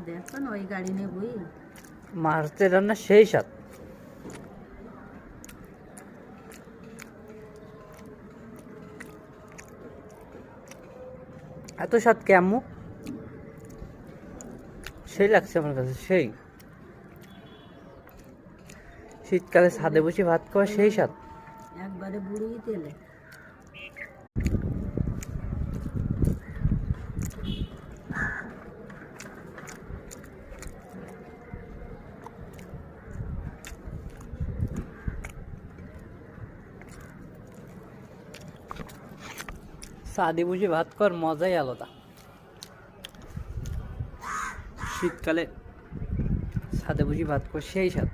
দেখো না ওই গাড়ি নিয়ে বই মাছের রান্না সেই স্বাদ। এত স্বাদ কেমন সেই লাগছে আমার কাছে, সেই শীতকালে ছাদে বসে ভাত খাওয়া সেই স্বাদ। একবারে বুড়ি তেলে ছাদে বসে ভাত খাওয়ার মজাই আলাদা। শীতকালে ছাদে বসে ভাত খাওয়া সেই স্বাদ।